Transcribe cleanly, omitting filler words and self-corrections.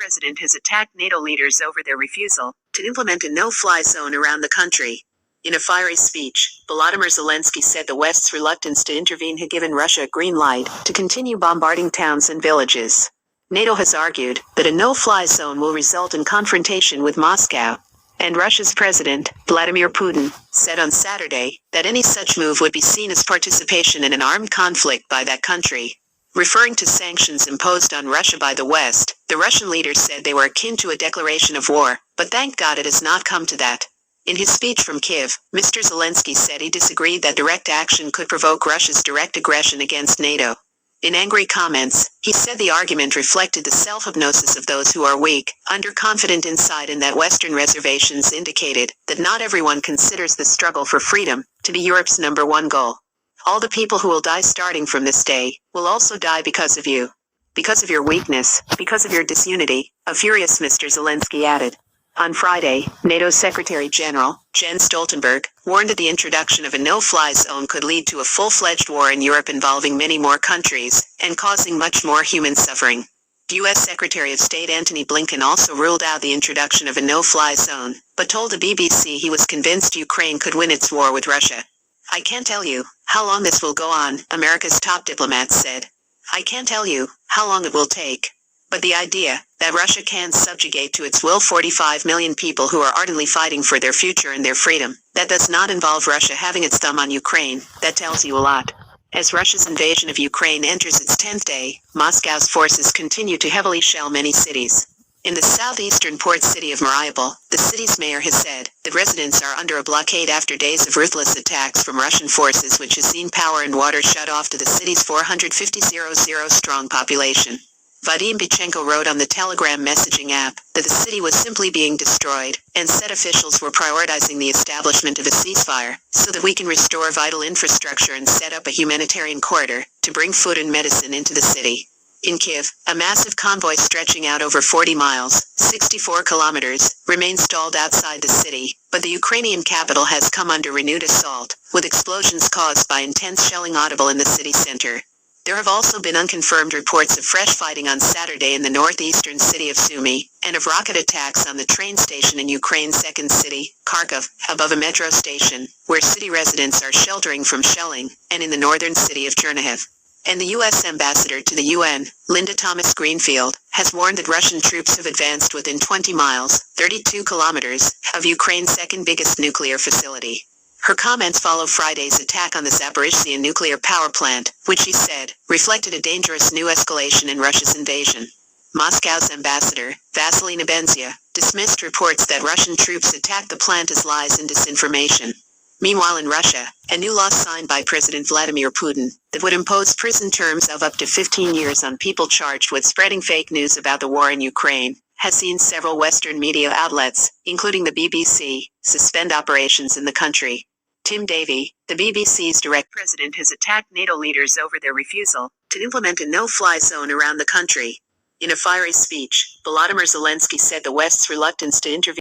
president has attacked NATO leaders over their refusal to implement a no-fly zone around the country. In a fiery speech, Volodymyr Zelensky said the West's reluctance to intervene had given Russia a green light to continue bombarding towns and villages. NATO has argued that a no-fly zone will result in confrontation with Moscow. And Russia's President, Vladimir Putin, said on Saturday that any such move would be seen as participation in an armed conflict by that country. Referring to sanctions imposed on Russia by the West, the Russian leader said they were akin to a declaration of war, but thank God it has not come to that. In his speech from Kiev, Mr. Zelensky said he disagreed that direct action could provoke Russia's direct aggression against NATO. In angry comments, he said the argument reflected the self-hypnosis of those who are weak, underconfident inside, and that Western reservations indicated that not everyone considers the struggle for freedom to be Europe's #1 goal. All the people who will die starting from this day will also die because of you. Because of your weakness, because of your disunity, a furious Mr. Zelensky added. On Friday, NATO Secretary General Jens Stoltenberg warned that the introduction of a no-fly zone could lead to a full-fledged war in Europe involving many more countries and causing much more human suffering. U.S. Secretary of State Antony Blinken also ruled out the introduction of a no-fly zone, but told the BBC he was convinced Ukraine could win its war with Russia. "I can't tell you how long this will go on," America's top diplomat said. "I can't tell you how long it will take. But the idea that Russia can subjugate to its will 45 million people who are ardently fighting for their future and their freedom, that does not involve Russia having its thumb on Ukraine, that tells you a lot." As Russia's invasion of Ukraine enters its 10th day, Moscow's forces continue to heavily shell many cities. In the southeastern port city of Mariupol, the city's mayor has said that residents are under a blockade after days of ruthless attacks from Russian forces, which has seen power and water shut off to the city's 450,000-strong population. Vadim Bichenko wrote on the Telegram messaging app that the city was simply being destroyed, and said officials were prioritizing the establishment of a ceasefire so that we can restore vital infrastructure and set up a humanitarian corridor to bring food and medicine into the city. In Kiev, a massive convoy stretching out over 40 miles, 64 kilometers, remains stalled outside the city, but the Ukrainian capital has come under renewed assault, with explosions caused by intense shelling audible in the city center. There have also been unconfirmed reports of fresh fighting on Saturday in the northeastern city of Sumy, and of rocket attacks on the train station in Ukraine's second city, Kharkov, above a metro station, where city residents are sheltering from shelling, and in the northern city of Chernihiv. And the U.S. ambassador to the UN, Linda Thomas-Greenfield, has warned that Russian troops have advanced within 20 miles, 32 kilometers, of Ukraine's second biggest nuclear facility. Her comments follow Friday's attack on the Zaporizhzhia nuclear power plant, which she said reflected a dangerous new escalation in Russia's invasion. Moscow's ambassador, Vasily Nebenzia, dismissed reports that Russian troops attacked the plant as lies and disinformation. Meanwhile, in Russia, a new law signed by President Vladimir Putin that would impose prison terms of up to 15 years on people charged with spreading fake news about the war in Ukraine has seen several Western media outlets, including the BBC, suspend operations in the country. Tim Davie, the BBC's direct president, has attacked NATO leaders over their refusal to implement a no-fly zone around the country. In a fiery speech, Volodymyr Zelensky said the West's reluctance to intervene